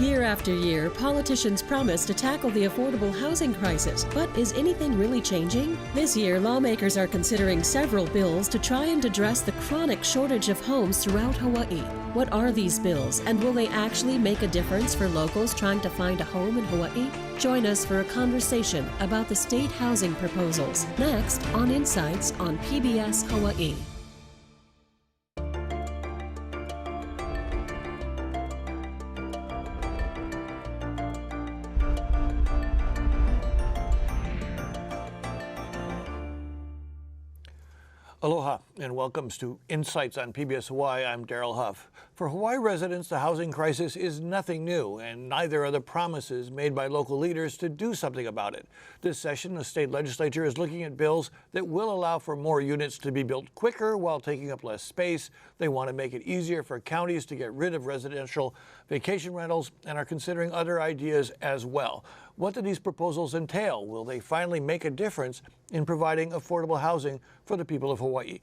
Year after year, politicians promise to tackle the affordable housing crisis, but is anything really changing? This year, lawmakers are considering several bills to try and address the chronic shortage of homes throughout Hawaii. What are these bills, and will they actually make a difference for locals trying to find a home in Hawaii? Join us for a conversation about the state housing proposals, next on Insights on PBS Hawaii. Aloha and welcome to Insights on PBS Hawaii. I'm Daryl Huff. For Hawaii residents, the housing crisis is nothing new, and neither are the promises made by local leaders to do something about it. This session, the state legislature is looking at bills that will allow for more units to be built quicker while taking up less space. They want to make it easier for counties to get rid of residential vacation rentals and are considering other ideas as well. What do these proposals entail? Will they finally make a difference in providing affordable housing for the people of Hawaii?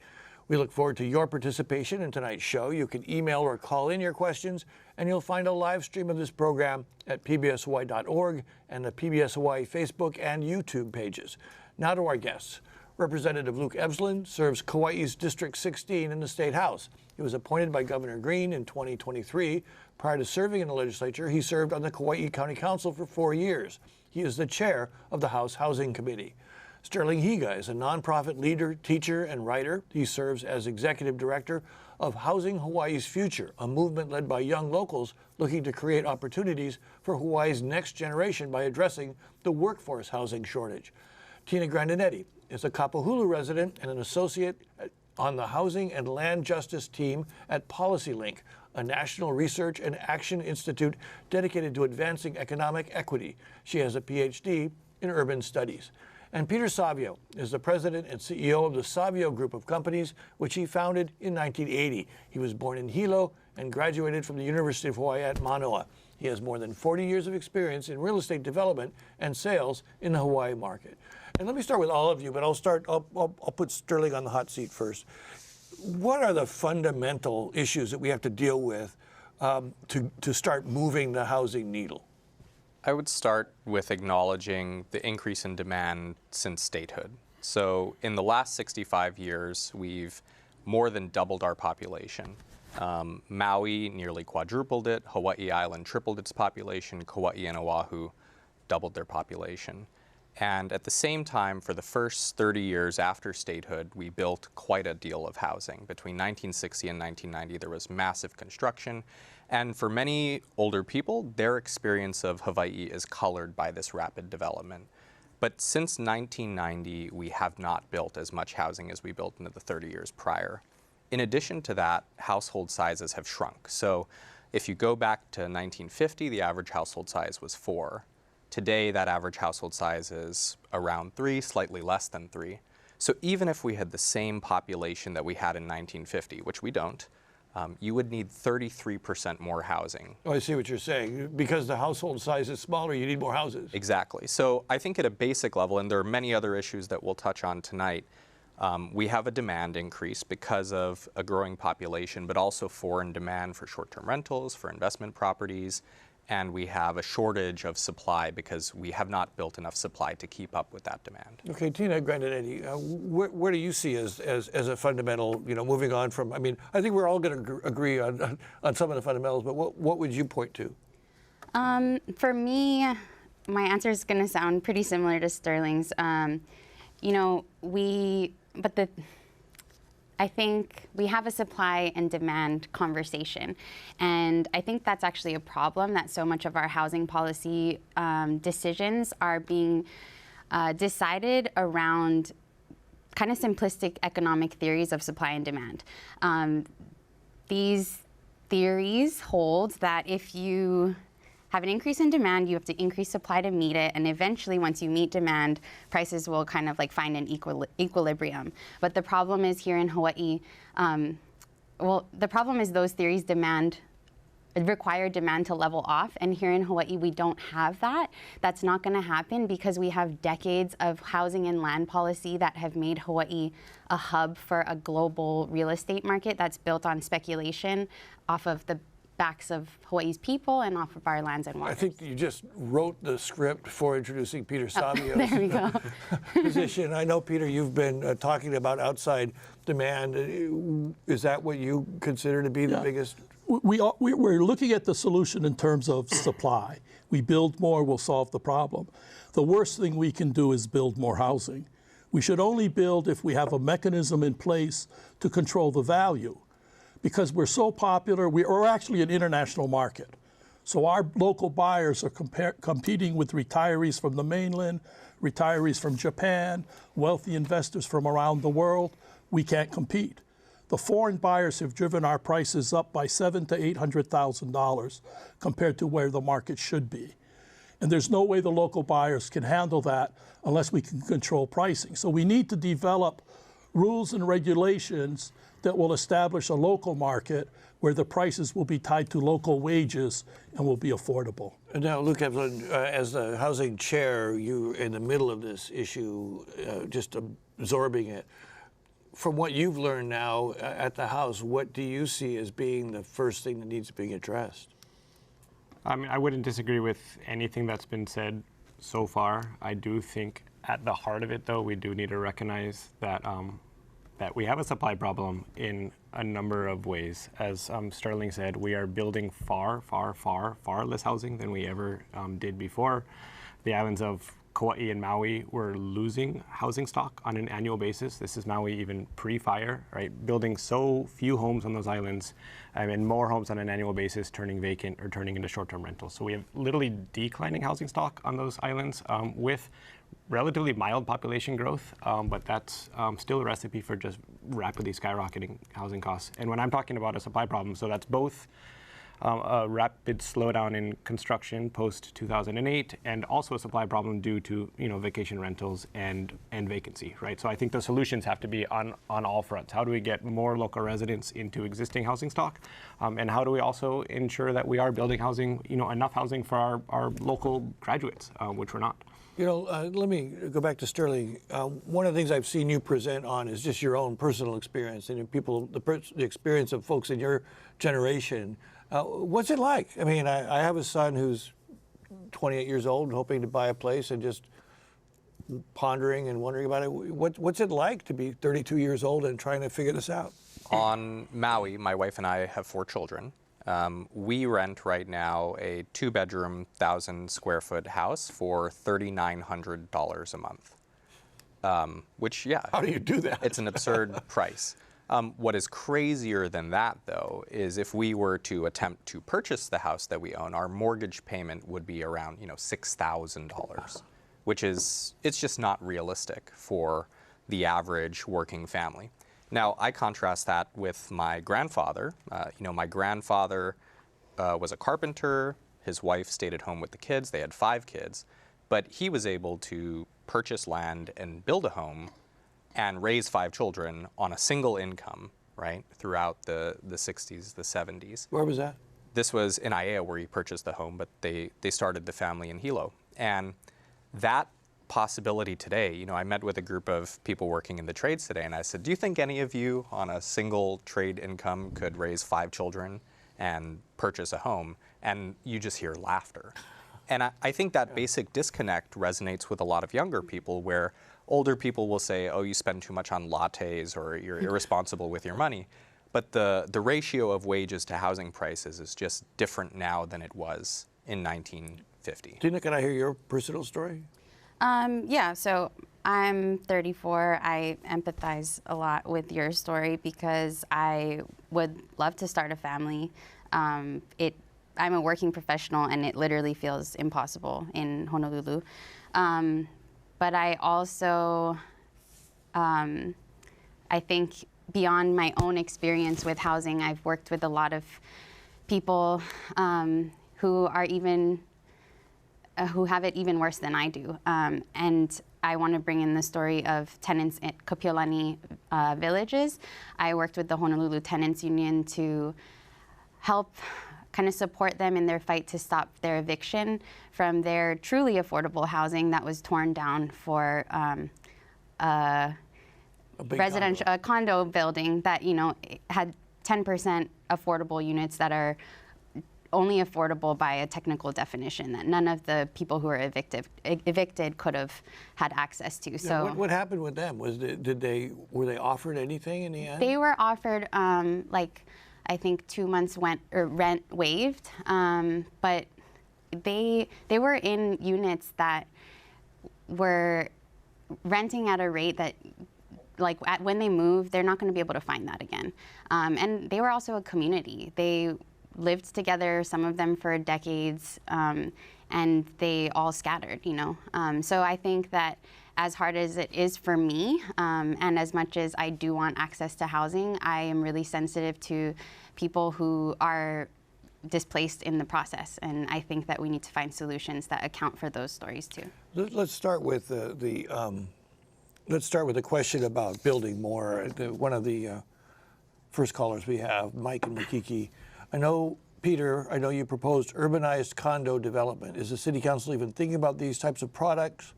We look forward to your participation in tonight's show. You can email or call in your questions, and you'll find a live stream of this program at pbshawaii.org and the PBS Hawaii Facebook and YouTube pages. Now to our guests. Representative Luke Evslin serves Kauai's District 16 in the State House. He was appointed by Governor Green in 2023. Prior to serving in the legislature, he served on the Kauai County Council for 4 years. He is the chair of the House Housing Committee. Sterling Higa is a nonprofit leader, teacher, and writer. He serves as executive director of Housing Hawaii's Future, a movement led by young locals looking to create opportunities for Hawaii's next generation by addressing the workforce housing shortage. Tina Grandinetti is a Kapahulu resident and an associate on the Housing and Land Justice team at PolicyLink, a national research and action institute dedicated to advancing economic equity. She has a PhD in urban studies. And Peter Savio is the president and CEO of the Savio group of companies, which he founded in 1980. He was born in Hilo and graduated from the University of Hawaii at Manoa. He has more than 40 years of experience in real estate development and sales in the Hawaii market. And let me start with all of you, but I'll put Sterling on the hot seat first. What are the fundamental issues that we have to deal with to start moving the housing needle? I would start with acknowledging the increase in demand since statehood. So in the last 65 years, we've more than doubled our population. Maui nearly quadrupled it, Hawaii Island tripled its population, Kauai and Oahu doubled their population. And at the same time, for the first 30 years after statehood, we built quite a deal of housing. Between 1960 and 1990, there was massive construction. And for many older people, their experience of Hawaii is colored by this rapid development. But since 1990, we have not built as much housing as we built into the 30 years prior. In addition to that, household sizes have shrunk. So if you go back to 1950, the average household size was 4. Today, that average household size is around 3, slightly less than 3. So even if we had the same population that we had in 1950, which we don't, you would need 33% more housing. Oh, I see what you're saying. Because the household size is smaller, you need more houses. Exactly. So I think at a basic level, and there are many other issues that we'll touch on tonight, we have a demand increase because of a growing population, but also foreign demand for short-term rentals, for investment properties, and we have a shortage of supply because we have not built enough supply to keep up with that demand. Okay, Tina Grandinetti, where do you see as a fundamental, moving on from, I mean, I think we're all going to agree on some of the fundamentals, but what would you point to? For me, my answer is going to sound pretty similar to Sterling's. I think we have a supply and demand conversation. And I think that's actually a problem, that so much of our housing policy decisions are being decided around kind of simplistic economic theories of supply and demand. These theories hold that if you have an increase in demand, you have to increase supply to meet it, and eventually once you meet demand, prices will kind of like find an equilibrium. But the problem is here in Hawaii, the problem is those theories require demand to level off, and here in Hawaii we don't have that. That's not going to happen because we have decades of housing and land policy that have made Hawaii a hub for a global real estate market that's built on speculation off of the backs of Hawaii's people and off of our lands and waters. I think you just wrote the script for introducing Peter Savio's there we go. position. I know, Peter, you've been talking about outside demand. Is that what you consider to be the biggest? We're looking at the solution in terms of supply. We build more, we'll solve the problem. The worst thing we can do is build more housing. We should only build if we have a mechanism in place to control the value. Because we're so popular, we're actually an international market. So our local buyers are competing with retirees from the mainland, retirees from Japan, wealthy investors from around the world. We can't compete. The foreign buyers have driven our prices up by $700,000 to $800,000 compared to where the market should be. And there's no way the local buyers can handle that unless we can control pricing. So we need to develop rules and regulations that will establish a local market where the prices will be tied to local wages and will be affordable. And now, Luke Evslin, as the housing chair, you're in the middle of this issue, just absorbing it. From what you've learned now at the House, what do you see as being the first thing that needs to be addressed? I mean, I wouldn't disagree with anything that's been said so far. I do think at the heart of it, though, we do need to recognize that that we have a supply problem in a number of ways. As Sterling said, we are building far less housing than we ever did before. The islands of Kauai and Maui were losing housing stock on an annual basis. This is Maui even pre-fire, right? Building so few homes on those islands and more homes on an annual basis turning vacant or turning into short-term rentals. So we have literally declining housing stock on those islands with relatively mild population growth, but that's still a recipe for just rapidly skyrocketing housing costs. And when I'm talking about a supply problem, so that's both a rapid slowdown in construction post 2008, and also a supply problem due to vacation rentals and vacancy, right? So I think the solutions have to be on all fronts. How do we get more local residents into existing housing stock, and how do we also ensure that we are building housing, enough housing for our local graduates, which we're not. Let me go back to Sterling. One of the things I've seen you present on is just your own personal experience and the experience of folks in your generation. What's it like? I mean, I have a son who's 28 years old and hoping to buy a place and just pondering and wondering about it. What's it like to be 32 years old and trying to figure this out? On Maui, my wife and I have 4 children. We rent right now a 2-bedroom, 1,000-square-foot house for $3,900 a month, which, yeah. How do you do that? It's an absurd price. What is crazier than that, though, is if we were to attempt to purchase the house that we own, our mortgage payment would be around, $6,000, which is, it's just not realistic for the average working family. Now, I contrast that with my grandfather. My grandfather was a carpenter. His wife stayed at home with the kids. They had 5 kids. But he was able to purchase land and build a home and raise 5 children on a single income, right, throughout the 60s, the 70s. Where was that? This was in Aiea where he purchased the home, but they started the family in Hilo. And that possibility today, I met with a group of people working in the trades today, and I said, do you think any of you on a single trade income could raise 5 children and purchase a home? And you just hear laughter. And I think that basic disconnect resonates with a lot of younger people, where older people will say, oh, you spend too much on lattes or you're irresponsible with your money. But the ratio of wages to housing prices is just different now than it was in 1950. Tina, can I hear your personal story? Yeah, so I'm 34. I empathize a lot with your story because I would love to start a family. I'm a working professional, and it literally feels impossible in Honolulu. But I also, I think beyond my own experience with housing, I've worked with a lot of people who are even who have it even worse than I do. And I want to bring in the story of tenants at Kapiolani villages. I worked with the Honolulu Tenants Union to help kind of support them in their fight to stop their eviction from their truly affordable housing that was torn down for a condo building that had 10% affordable units that are only affordable by a technical definition that none of the people who are evicted could have had access to. So what happened with them? Were they offered anything in the end? they were offered like I think 2 months rent waived, but they were in units that were renting at a rate that, like, when they move, they're not going to be able to find that again. And they were also a community. They lived together, some of them for decades, and they all scattered, you know. So I think that as hard as it is for me, and as much as I do want access to housing, I am really sensitive to people who are displaced in the process, and I think that we need to find solutions that account for those stories too. Let's start with let's start with the question about building more. One of the first callers we have, Mike and Makiki. Peter, I know you proposed urbanized condo development. Is the City Council even thinking about these types of projects?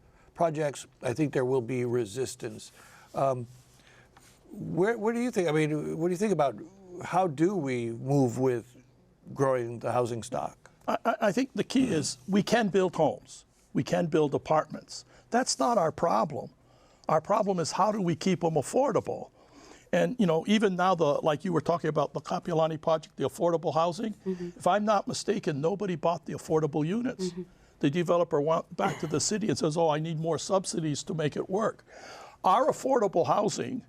I think there will be resistance. What do you think? I mean, what do you think about how do we move with growing the housing stock? I think the key is we can build homes. We can build apartments. That's not our problem. Our problem is how do we keep them affordable? And you know, even now, like you were talking about the Kapiolani project, the affordable housing, if I'm not mistaken, nobody bought the affordable units. The developer went back to the city and says, oh, I need more subsidies to make it work. Our affordable housing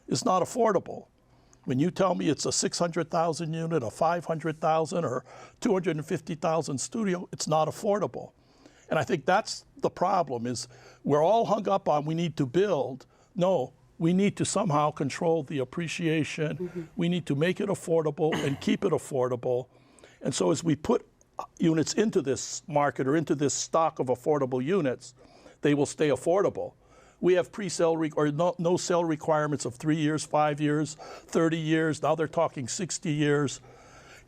is not affordable. When you tell me it's a 600,000 unit, a 500,000 or 250,000 studio, it's not affordable. And I think that's the problem is we're all hung up on we need to build. No, we need to somehow control the appreciation. We need to make it affordable and keep it affordable. And so as we put units into this market or into this stock of affordable units, they will stay affordable. We have pre-sale or no sale requirements of 3 years, 5 years, 30 years. Now they're talking 60 years.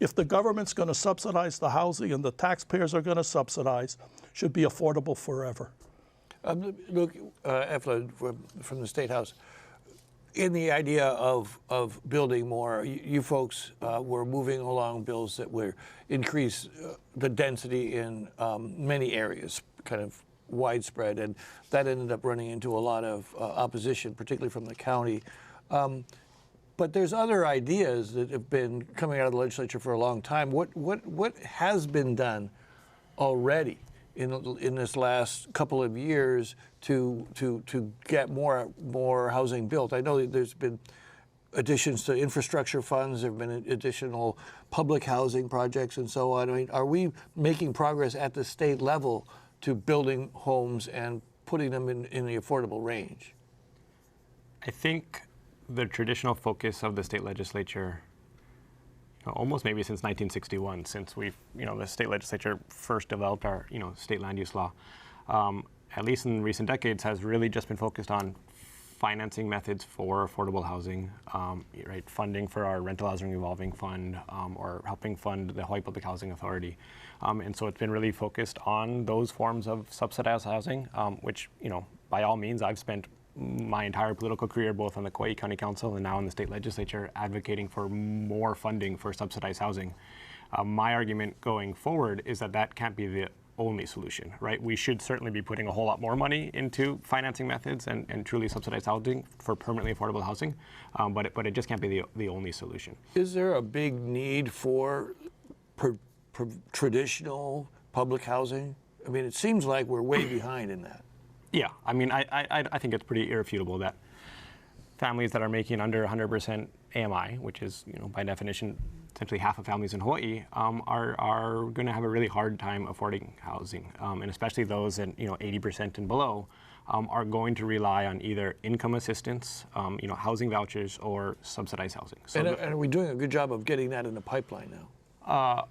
If the government's going to subsidize the housing and the taxpayers are going to subsidize, it should be affordable forever. Look, Evslin from the State House, in the idea of building more, you folks were moving along bills that would increase the density in many areas, kind of widespread, and that ended up running into a lot of opposition, particularly from the county. But there's other ideas that have been coming out of the legislature for a long time. What has been done already in this last couple of years to get more housing built? I know that there's been additions to infrastructure funds. There have been additional public housing projects and so on. I mean, are we making progress at the state level to building homes and putting them in the affordable range? I think the traditional focus of the state legislature, almost maybe since 1961, since the state legislature first developed our, state land use law, at least in recent decades, has really just been focused on financing methods for affordable housing, right? Funding for our rental housing revolving fund, or helping fund the Hawaii Public Housing Authority. And so it's been really focused on those forms of subsidized housing, which, by all means, I've spent my entire political career, both on the Kauai County Council and now in the state legislature, advocating for more funding for subsidized housing. My argument going forward is that can't be the only solution, right? We should certainly be putting a whole lot more money into financing methods and truly subsidized housing for permanently affordable housing, but it just can't be the only solution. Is there a big need for traditional public housing? I mean, it seems like we're way behind in that. Yeah, I mean, I think it's pretty irrefutable that families that are making under 100% AMI, which is, by definition, essentially half of families in Hawaii, are going to have a really hard time affording housing, and especially those at 80% and below are going to rely on either income assistance, housing vouchers, or subsidized housing. So and are we doing a good job of getting that in the pipeline now?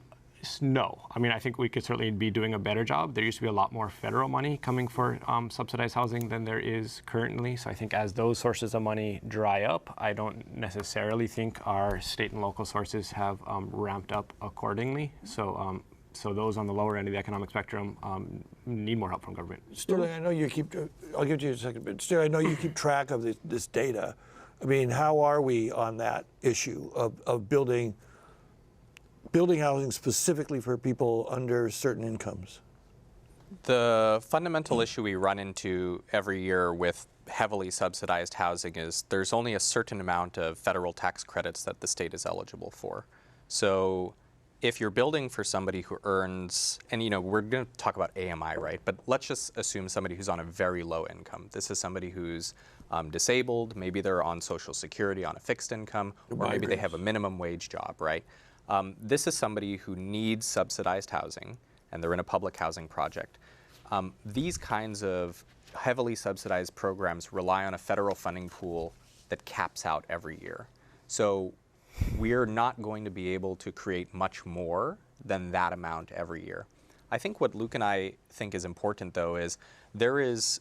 No. I mean, I think we could certainly be doing a better job. There used to be a lot more federal money coming for subsidized housing than there is currently. So I think as those sources of money dry up, I don't necessarily think our state and local sources have ramped up accordingly. So those on the lower end of the economic spectrum need more help from government. Sterling, I know you keep, I'll give you a second, but Sterling, I know you keep track of this data. I mean, how are we on that issue of building building housing specifically for people under certain incomes? The fundamental issue we run into every year with heavily subsidized housing is there's only a certain amount of federal tax credits that the state is eligible for. So if you're building for somebody who earns, and we're going to talk about AMI, right? But let's just assume somebody who's on a very low income. This is somebody who's disabled, maybe they're on Social Security on a fixed income, or maybe they have a minimum wage job, right? This is somebody who needs subsidized housing, and they're in a public housing project. These kinds of heavily subsidized programs rely on a federal funding pool that caps out every year. So we're not going to be able to create much more than that amount every year. I think what Luke and I think is important, though, is there is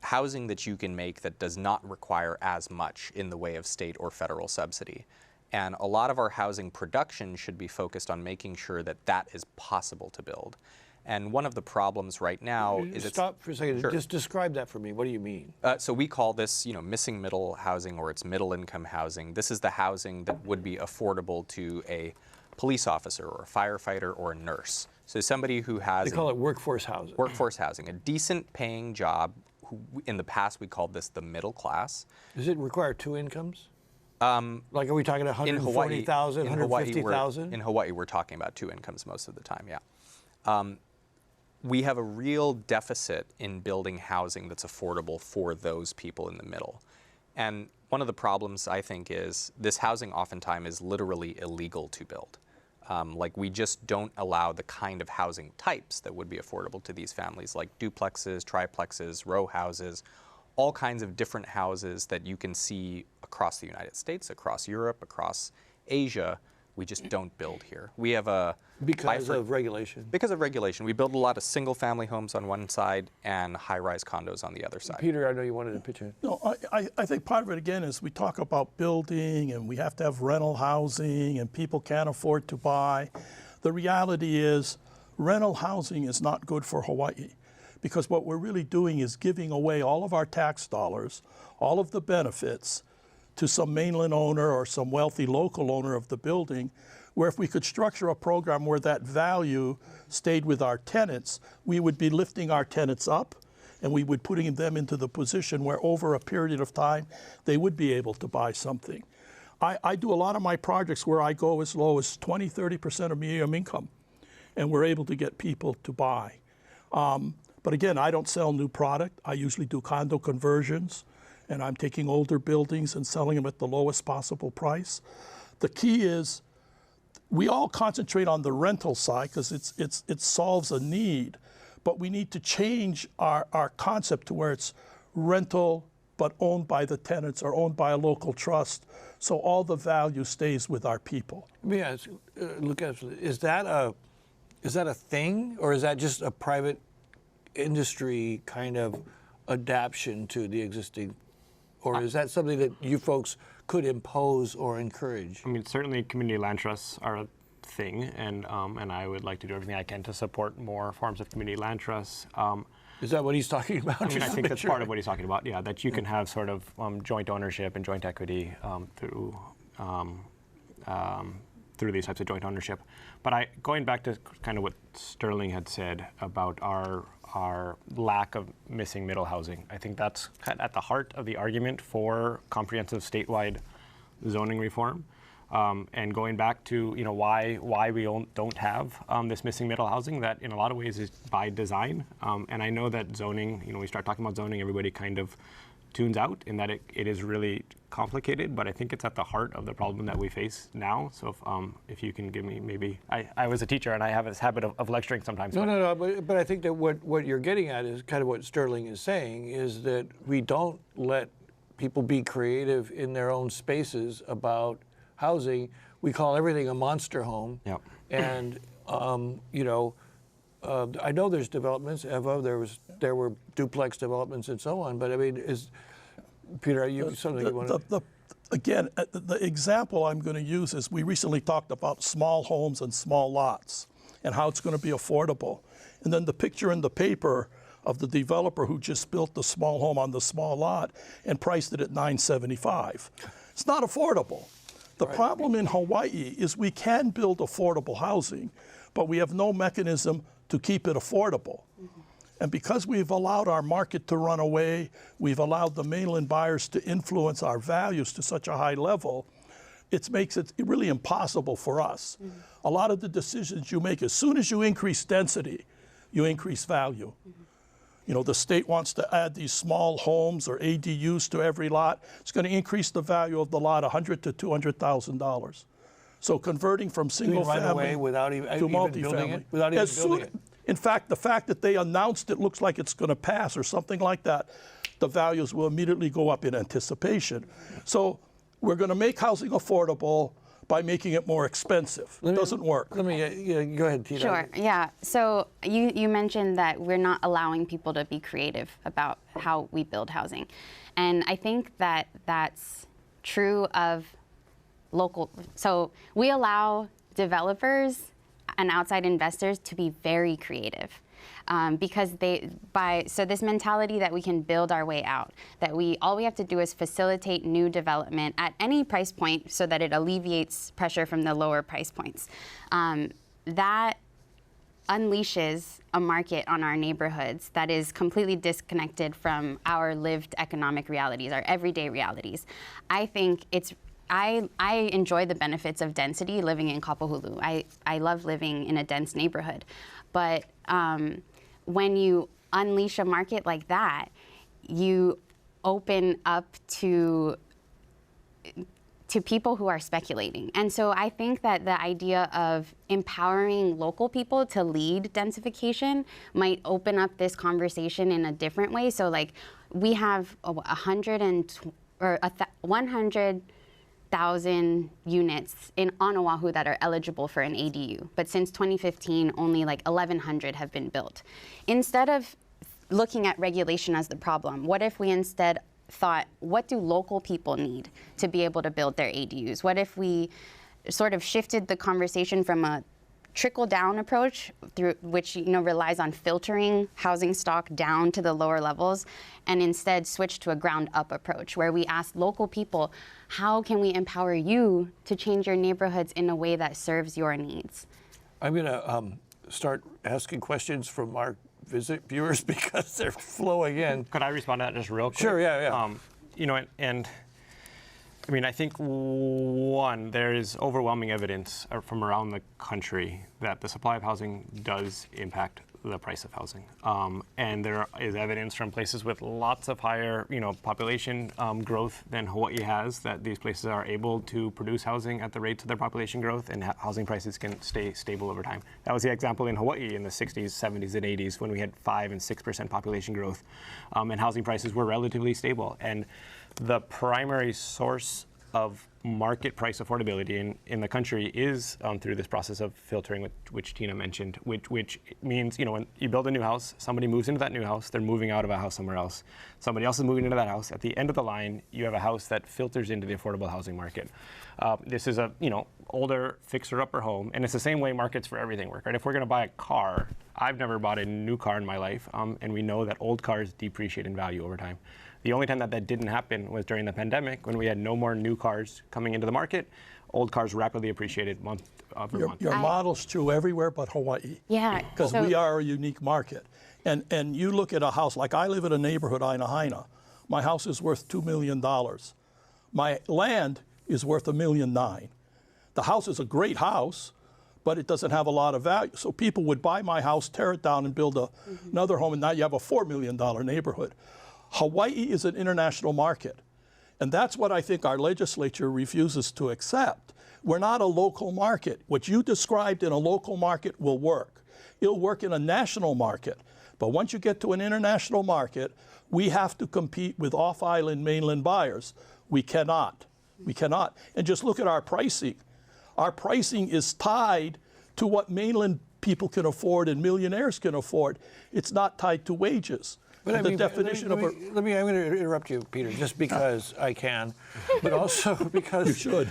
housing that you can make that does not require as much in the way of state or federal subsidy. And a lot of our housing production should be focused on making sure that that is possible to build. And one of the problems right now is Stop for a second. Sure. Just describe that for me. What do you mean? So we call this, missing middle housing, or it's middle income housing. This is the housing that would be affordable to a police officer or a firefighter or a nurse. So somebody who has They call it workforce housing. workforce housing, a decent paying job. In the past, we called this the middle class. Does it require two incomes? Like, are we talking In Hawaii, 140,000, 150,000? in Hawaii, we're talking about two incomes most of the time, yeah. We have a real deficit in building housing that's affordable for those people in the middle. And one of the problems, I think, is this housing oftentimes is literally illegal to build. Like, we just don't allow the kind of housing types that would be affordable to these families, like duplexes, triplexes, row houses, all kinds of different houses that you can see across the United States, across Europe, across Asia. We just don't build here. We have a Because of regulation. Because of regulation. We build a lot of single-family homes on one side and high-rise condos on the other side. Peter, I know you wanted to pitch in. No, I think part of it, again, is we talk about building and we have to have rental housing and people can't afford to buy. The reality is rental housing is not good for Hawaii, because what we're really doing is giving away all of our tax dollars, all of the benefits, to some mainland owner or some wealthy local owner of the building, where if we could structure a program where that value stayed with our tenants, we would be lifting our tenants up and we would putting them into the position where over a period of time, they would be able to buy something. I do a lot of my projects where I go as low as 20, 30% of medium income, and we're able to get people to buy. But again, I don't sell new product. I usually do condo conversions, and I'm taking older buildings and selling them at the lowest possible price. The key is we all concentrate on the rental side because it solves a need, but we need to change our concept to where it's rental but owned by the tenants or owned by a local trust, so all the value stays with our people. Let me ask, Lucas, is that a thing, or is that just a private industry kind of adaptation to the existing? Or is that something that you folks could impose or encourage? I mean, certainly community land trusts are a thing, and I would like to do everything I can to support more forms of community land trusts. Is that what he's talking about? I mean, I think that's part of what he's talking about, yeah, that you can have sort of joint ownership and joint equity through these types of joint ownership. But going back to kind of what Sterling had said about our lack of missing middle housing, I think that's at the heart of the argument for comprehensive statewide zoning reform. And going back to why we don't have this missing middle housing, that in a lot of ways is by design. And I know that zoning, we start talking about zoning, everybody kind of tunes out in that it is really complicated, but I think it's at the heart of the problem that we face now. So if you can give me maybe, I was a teacher and I have this habit of lecturing sometimes. No, but I think that what you're getting at is kind of what Sterling is saying, is that we don't let people be creative in their own spaces about housing. We call everything a monster home. Yep. And I know there's developments, Eva, there were duplex developments and so on, but I mean, Peter, something you want to... Again, the example I'm going to use is we recently talked about small homes and small lots and how it's going to be affordable. And then the picture in the paper of the developer who just built the small home on the small lot and priced it at $975. It's not affordable. The problem in Hawaii is we can build affordable housing, but we have no mechanism to keep it affordable. And because we've allowed our market to run away, we've allowed the mainland buyers to influence our values to such a high level, it makes it really impossible for us. A lot of the decisions you make, as soon as you increase density, you increase value. You know, the state wants to add these small homes or ADUs to every lot. It's going to increase the value of the lot $100,000 to $200,000. So converting from single right family away without to even building multifamily. it? Without even building it? In fact, the fact that they announced it looks like it's going to pass or something like that, the values will immediately go up in anticipation. So we're going to make housing affordable by making it more expensive. It doesn't work. Let me, go ahead, Tina. Sure, yeah. So you mentioned that we're not allowing people to be creative about how we build housing. And I think that that's true of local, so we allow developers and outside investors to be very creative. Because so this mentality that we can build our way out, that all we have to do is facilitate new development at any price point so that it alleviates pressure from the lower price points. That unleashes a market on our neighborhoods that is completely disconnected from our lived economic realities, our everyday realities. I think I enjoy the benefits of density living in Kapahulu. I love living in a dense neighborhood. But when you unleash a market like that, you open up to people who are speculating. And so I think that the idea of empowering local people to lead densification might open up this conversation in a different way. So like we have 100,000 units on Oahu that are eligible for an ADU. But since 2015, only like 1,100 have been built. Instead of looking at regulation as the problem, what if we instead thought, what do local people need to be able to build their ADUs? What if we sort of shifted the conversation from a trickle-down approach, through which relies on filtering housing stock down to the lower levels, and instead switch to a ground-up approach, where we ask local people, how can we empower you to change your neighborhoods in a way that serves your needs? I'm going to start asking questions from our viewers because they're flowing in. Could I respond to that just real quick? Sure, yeah. And I mean, I think one, there is overwhelming evidence from around the country that the supply of housing does impact the price of housing. And there is evidence from places with lots of higher, population growth than Hawaii has, that these places are able to produce housing at the rates of their population growth, and housing prices can stay stable over time. That was the example in Hawaii in the 60s, 70s, and 80s when we had 5 and 6% population growth, and housing prices were relatively stable. And the primary source of market price affordability in the country is through this process of filtering, which Tina mentioned, which means, when you build a new house, somebody moves into that new house, they're moving out of a house somewhere else. Somebody else is moving into that house. At the end of the line, you have a house that filters into the affordable housing market. This is a, older fixer-upper home, and it's the same way markets for everything work, right? If we're going to buy a car, I've never bought a new car in my life, and we know that old cars depreciate in value over time. The only time that didn't happen was during the pandemic, when we had no more new cars coming into the market. Old cars rapidly appreciated month over month. Your model's true everywhere but Hawaii. Yeah. Because we are a unique market. And you look at a house, like I live in a neighborhood, Aina. My house is worth $2 million. My land is worth $1.9 million. The house is a great house, but it doesn't have a lot of value. So people would buy my house, tear it down, and build another home, and now you have a $4 million neighborhood. Hawaii is an international market, and that's what I think our legislature refuses to accept. We're not a local market. What you described in a local market will work. It'll work in a national market, but once you get to an international market, we have to compete with off-island mainland buyers. We cannot. And just look at our pricing. Our pricing is tied to what mainland people can afford and millionaires can afford. It's not tied to wages. But I'm going to interrupt you, Peter, just because I can, but also because you should.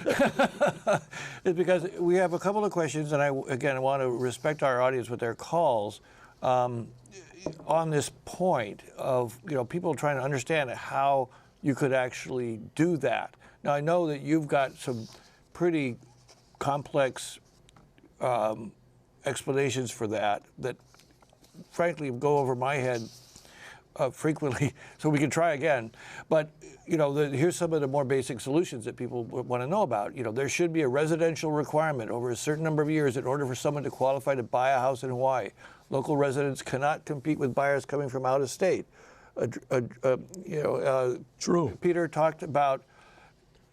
It's because we have a couple of questions, and I want to respect our audience with their calls on this point of people trying to understand how you could actually do that. Now I know that you've got some pretty complex explanations for that frankly go over my head frequently, so we can try again. But here's some of the more basic solutions that people want to know about. There should be a residential requirement over a certain number of years in order for someone to qualify to buy a house in Hawaii. Local residents cannot compete with buyers coming from out of state. True. Peter talked about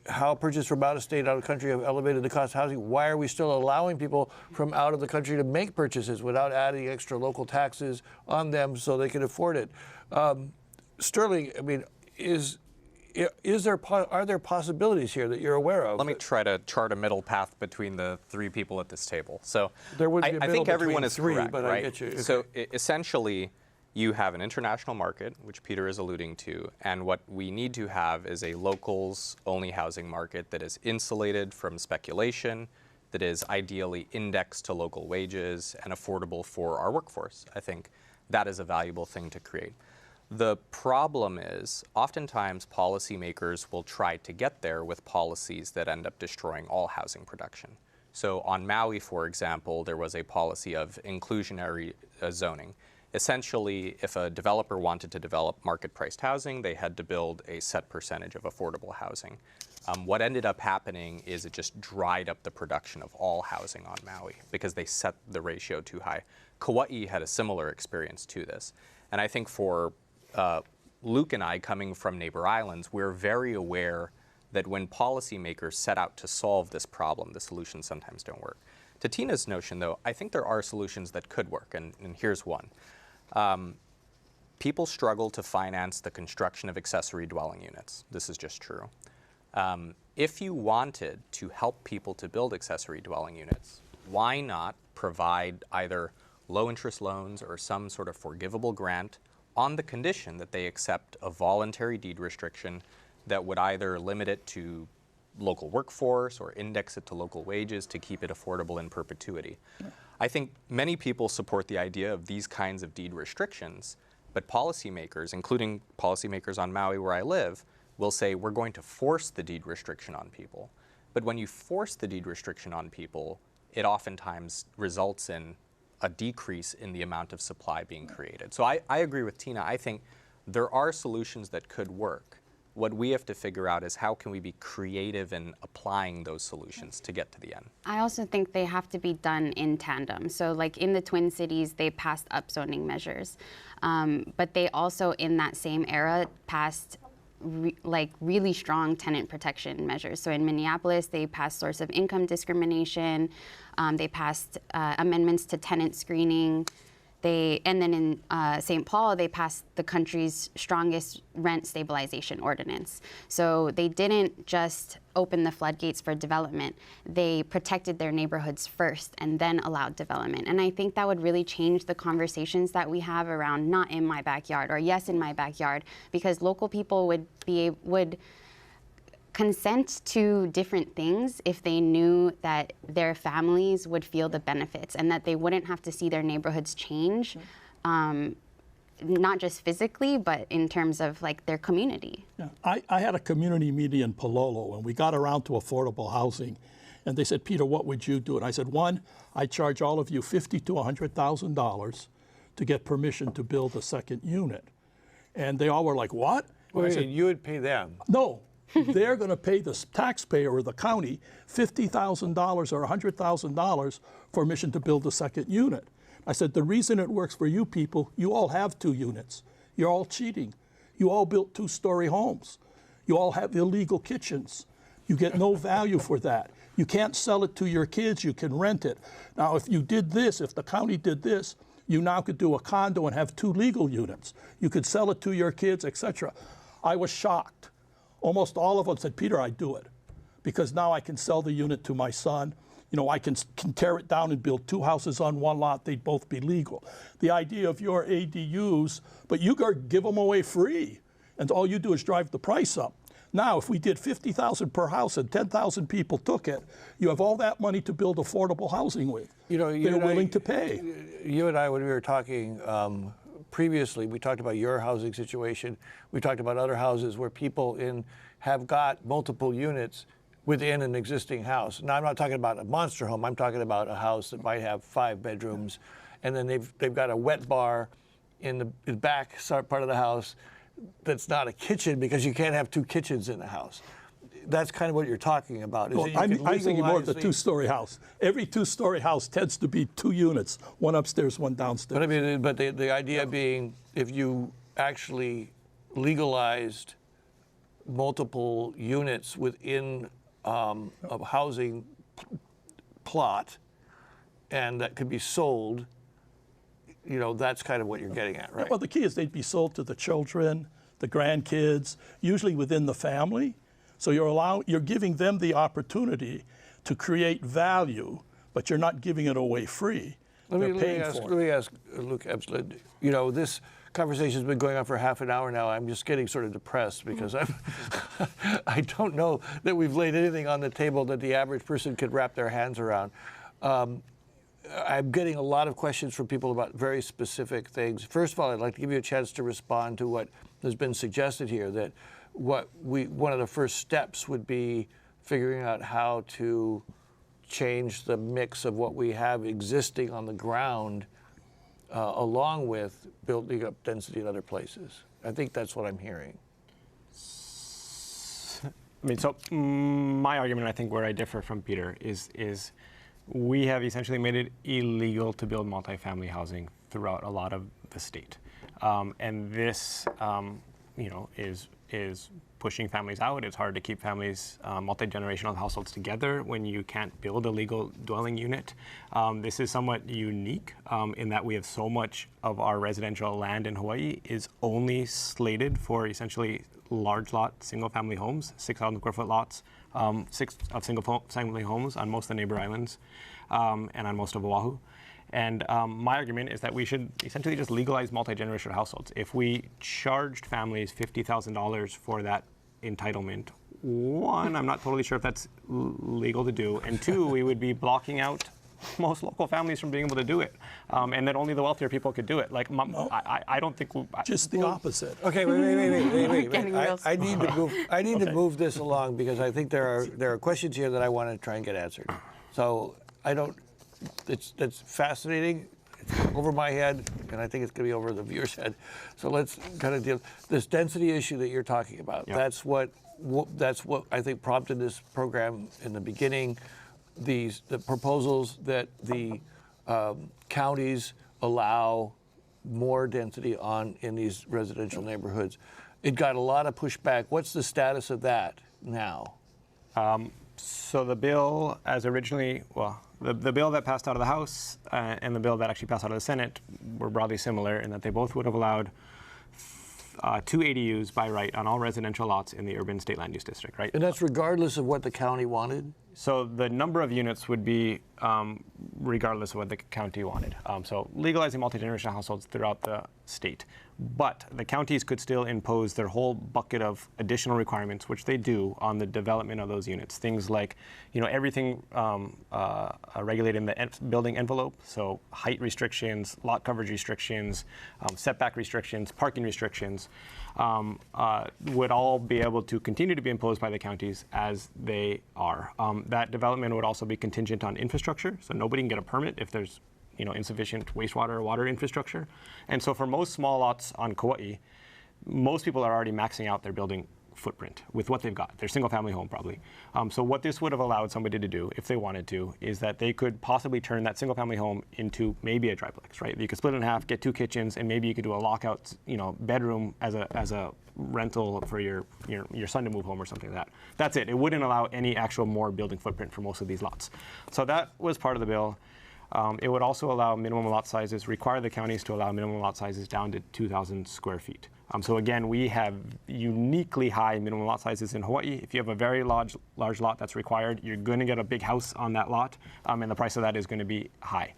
how purchases from out of state, out of country have elevated the cost of housing. Why are we still allowing people from out of the country to make purchases without adding extra local taxes on them so they can afford it? Sterling, I mean, are there possibilities here that you're aware of? Let me try to chart a middle path between the three people at this table. So there would be a I middle think everyone between is three, correct, but right? I get you. Okay. So essentially, you have an international market, which Peter is alluding to, and what we need to have is a locals-only housing market that is insulated from speculation, that is ideally indexed to local wages and affordable for our workforce. I think that is a valuable thing to create. The problem is, oftentimes policymakers will try to get there with policies that end up destroying all housing production. So on Maui, for example, there was a policy of inclusionary zoning. Essentially, if a developer wanted to develop market-priced housing, they had to build a set percentage of affordable housing. What ended up happening is it just dried up the production of all housing on Maui because they set the ratio too high. Kauai had a similar experience to this. And I think for Luke and I, coming from neighbor islands, we're very aware that when policymakers set out to solve this problem, the solutions sometimes don't work. To Tina's notion, though, I think there are solutions that could work, and here's one. People struggle to finance the construction of accessory dwelling units. This is just true. If you wanted to help people to build accessory dwelling units, why not provide either low-interest loans or some sort of forgivable grant on the condition that they accept a voluntary deed restriction that would either limit it to local workforce or index it to local wages to keep it affordable in perpetuity. I think many people support the idea of these kinds of deed restrictions, but policymakers, including policymakers on Maui where I live, will say we're going to force the deed restriction on people. But when you force the deed restriction on people, it oftentimes results in a decrease in the amount of supply being created. So I agree with Tina. I think there are solutions that could work. What we have to figure out is how can we be creative in applying those solutions to get to the end. I also think they have to be done in tandem. So like in the Twin Cities, they passed upzoning measures. But they also in that same era passed really strong tenant protection measures. So in Minneapolis, they passed source of income discrimination. They passed amendments to tenant screening. And then in St. Paul, they passed the country's strongest rent stabilization ordinance. So they didn't just open the floodgates for development. They protected their neighborhoods first and then allowed development. And I think that would really change the conversations that we have around not in my backyard or yes in my backyard, because local people would consent to different things if they knew that their families would feel the benefits and that they wouldn't have to see their neighborhoods change, not just physically, but in terms of like their community. Yeah. I had a community meeting in Palolo and we got around to affordable housing. And they said, Peter, what would you do? And I said, one, I charge all of you $50,000 to $100,000 to get permission to build a second unit. And they all were like, what? Well, you would pay them. No. They're going to pay the taxpayer or the county $50,000 or $100,000 for permission to build a second unit. I said, the reason it works for you people, you all have 2 units. You're all cheating. You all built 2-story homes. You all have illegal kitchens. You get no value for that. You can't sell it to your kids. You can rent it. Now, if you did this, if the county did this, you now could do a condo and have 2 legal units. You could sell it to your kids, etc. I was shocked. Almost all of them said, Peter, I'd do it, because now I can sell the unit to my son. You know, I can tear it down and build 2 houses on one lot. They'd both be legal. The idea of your ADUs, but you give them away free, and all you do is drive the price up. Now, if we did $50,000 per house and 10,000 people took it, you have all that money to build affordable housing with. You know, they're willing to pay. You and I, when we were talking previously, we talked about your housing situation. We talked about other houses where people have got multiple units within an existing house. Now, I'm not talking about a monster home. I'm talking about a house that might have 5 bedrooms, and then they've got a wet bar in the back part of the house that's not a kitchen, because you can't have 2 kitchens in the house. That's kind of what you're talking about. Well, I'm thinking more of the 2-story house. Every 2-story house tends to be 2 units, one upstairs, one downstairs. But I mean, but the idea being, if you actually legalized multiple units within a housing plot, and that could be sold, you know, that's kind of what you're getting at, right? Well, the key is they'd be sold to the children, the grandkids, usually within the family. So you're giving them the opportunity to create value, but you're not giving it away free. Let me ask Luke Evslin, you know, this conversation's been going on for half an hour now. I'm just getting sort of depressed because I don't know that we've laid anything on the table that the average person could wrap their hands around. I'm getting a lot of questions from people about very specific things. First of all, I'd like to give you a chance to respond to what has been suggested here, that one of the first steps would be figuring out how to change the mix of what we have existing on the ground, along with building up density in other places. I think that's what I'm hearing. I mean, so my argument, I think, where I differ from Peter is we have essentially made it illegal to build multifamily housing throughout a lot of the state, and this, you know, is pushing families out. It's hard to keep families, multi-generational households together when you can't build a legal dwelling unit. This is somewhat unique in that we have so much of our residential land in Hawaii is only slated for essentially large lot single-family homes, 6,000 square foot lots, 6 of single-family homes on most of the neighbor islands and on most of Oahu. And my argument is that we should essentially just legalize multi-generational households. If we charged families $50,000 for that entitlement, 1, I'm not totally sure if that's legal to do, and 2, we would be blocking out most local families from being able to do it, and that only the wealthier people could do it. Like, I don't think just the opposite. Okay, wait. I need to move this along, because I think there are questions here that I want to try and get answered. So that's fascinating. It's over my head, and I think it's going to be over the viewer's head. So let's kind of deal this density issue that you're talking about. Yep. That's what I think prompted this program in the beginning. The proposals that the counties allow more density in these residential neighborhoods. It got a lot of pushback. What's the status of that now? So the bill, as originally, the bill that passed out of the House and the bill that actually passed out of the Senate were broadly similar in that they both would have allowed 2 ADUs by right on all residential lots in the urban state land use district, right? And that's regardless of what the county wanted? So the number of units would be regardless of what the county wanted. So legalizing multi-generational households throughout the state. But the counties could still impose their whole bucket of additional requirements, which they do, on the development of those units. Things like, you know, everything regulating the building envelope, so height restrictions, lot coverage restrictions, setback restrictions, parking restrictions, would all be able to continue to be imposed by the counties as they are. That development would also be contingent on infrastructure, so nobody can get a permit if there's, you know, insufficient wastewater or water infrastructure. And so for most small lots on Kauai, most people are already maxing out their building footprint with what they've got, their single family home probably. So what this would have allowed somebody to do, if they wanted to, is that they could possibly turn that single family home into maybe a triplex, right? You could split it in half, get 2 kitchens, and maybe you could do a lockout, you know, bedroom as a rental for your son to move home or something like that. That's it. It wouldn't allow any actual more building footprint for most of these lots. So that was part of the bill. It would also allow minimum lot sizes, require the counties to allow minimum lot sizes down to 2,000 square feet. So again, we have uniquely high minimum lot sizes in Hawaii. If you have a very large lot that's required, you're going to get a big house on that lot, and the price of that is going to be high.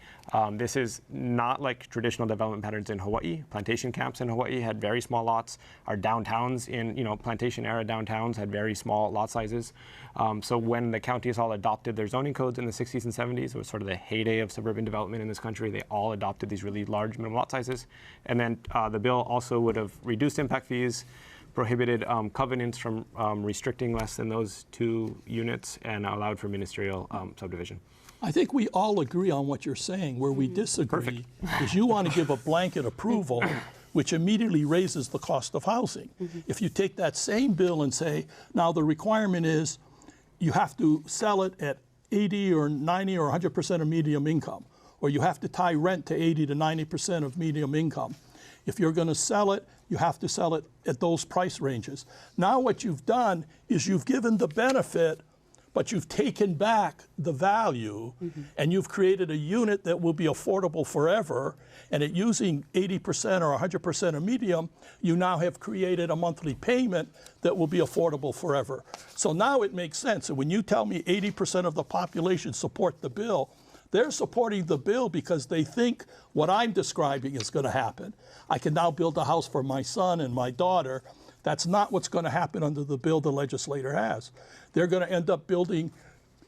This is not like traditional development patterns in Hawaii. Plantation camps in Hawaii had very small lots. Our downtowns in, you know, plantation era downtowns had very small lot sizes. So when the counties all adopted their zoning codes in the 60s and 70s, it was sort of the heyday of suburban development in this country. They all adopted these really large minimum lot sizes. And then the bill also would have reduced impact fees, prohibited covenants from restricting less than those 2 units and allowed for ministerial subdivision. I think we all agree on what you're saying. Where we disagree is you want to give a blanket approval, which immediately raises the cost of housing. If you take that same bill and say, now the requirement is you have to sell it at 80 or 90 or 100% of median income, or you have to tie rent to 80 to 90% of median income. If you're going to sell it, you have to sell it at those price ranges. Now what you've done is you've given the benefit, but you've taken back the value, and you've created a unit that will be affordable forever. And at using 80% or 100% of median, you now have created a monthly payment that will be affordable forever. So now it makes sense. And when you tell me 80% of the population support the bill, they're supporting the bill because they think what I'm describing is going to happen. I can now build a house for my son and my daughter. That's not what's going to happen under the bill the legislator has. They're going to end up building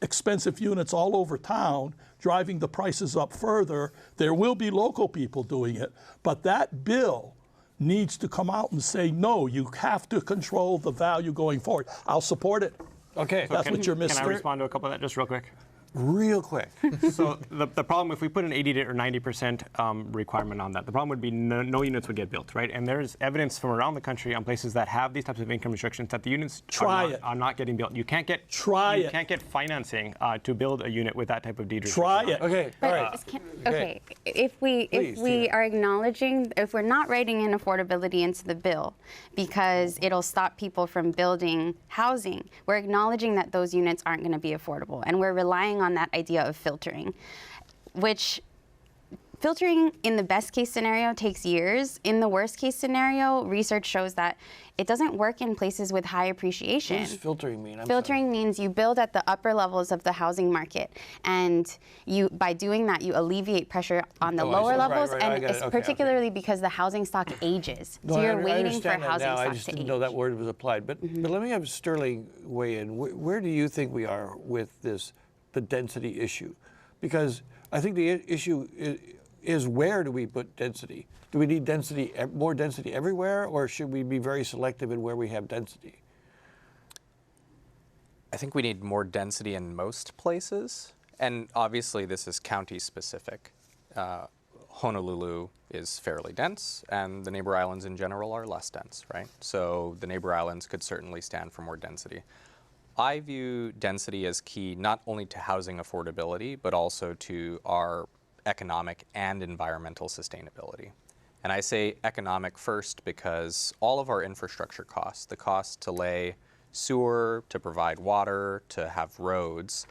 expensive units all over town, driving the prices up further. There will be local people doing it, but that bill needs to come out and say, no, you have to control the value going forward. I'll support it. Okay. That's what you're missing. Can I respond to a couple of that just real quick? Real quick. So the problem, if we put an 80 or 90% requirement on that, the problem would be no units would get built, right? And there's evidence from around the country on places that have these types of income restrictions that the units are not getting built. You can't get can't get financing to build a unit with that type of deed restriction. Try it. Okay. All right. Okay, if we are acknowledging, if we're not writing in affordability into the bill because it'll stop people from building housing, we're acknowledging that those units aren't going to be affordable, and we're relying on that idea of filtering, which filtering in the best case scenario takes years. In the worst case scenario, research shows that it doesn't work in places with high appreciation. What does filtering mean? Filtering means you build at the upper levels of the housing market, and by doing that, you alleviate pressure on the lower levels, and it's particularly because the housing stock ages. So you're waiting for housing stock to age. I just didn't know that word was applied. But let me have Sterling weigh in. Where do you think we are with the density issue? Because I think the issue is where do we put density? Do we need density, more density everywhere, or should we be very selective in where we have density? I think we need more density in most places, and obviously this is county specific. Honolulu is fairly dense, and the neighbor islands in general are less dense, right? So the neighbor islands could certainly stand for more density. I view density as key not only to housing affordability, but also to our economic and environmental sustainability. And I say economic first because all of our infrastructure costs, the cost to lay sewer, to provide water, to have roads,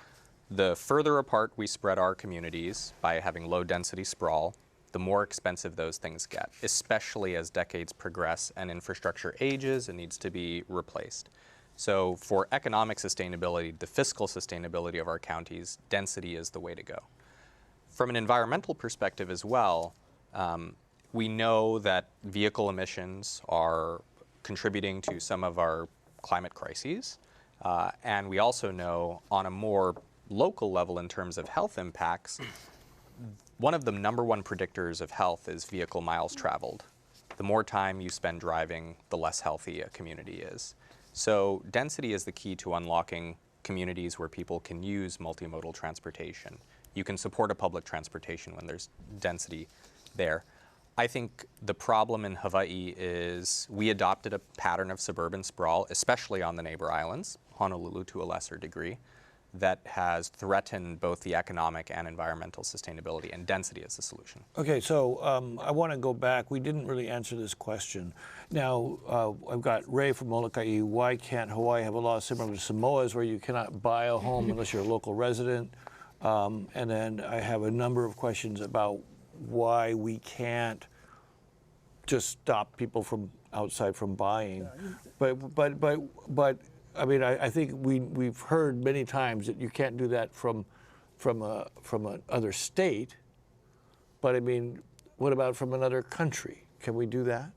the further apart we spread our communities by having low density sprawl, the more expensive those things get, especially as decades progress and infrastructure ages and needs to be replaced. So for economic sustainability, the fiscal sustainability of our counties, density is the way to go. From an environmental perspective as well, we know that vehicle emissions are contributing to some of our climate crises. And we also know on a more local level in terms of health impacts, one of the #1 predictors of health is vehicle miles traveled. The more time you spend driving, the less healthy a community is. So density is the key to unlocking communities where people can use multimodal transportation. You can support a public transportation when there's density there. I think the problem in Hawaii is we adopted a pattern of suburban sprawl, especially on the neighbor islands, Honolulu to a lesser degree, that has threatened both the economic and environmental sustainability, and density is the solution. Okay, so I want to go back. We didn't really answer this question. Now, I've got Ray from Molokai. Why can't Hawaii have a law similar to Samoa's where you cannot buy a home unless you're a local resident? And then I have a number of questions about why we can't just stop people from outside from buying. But I mean, I think we've heard many times that you can't do that from another state. But I mean, what about from another country? Can we do that?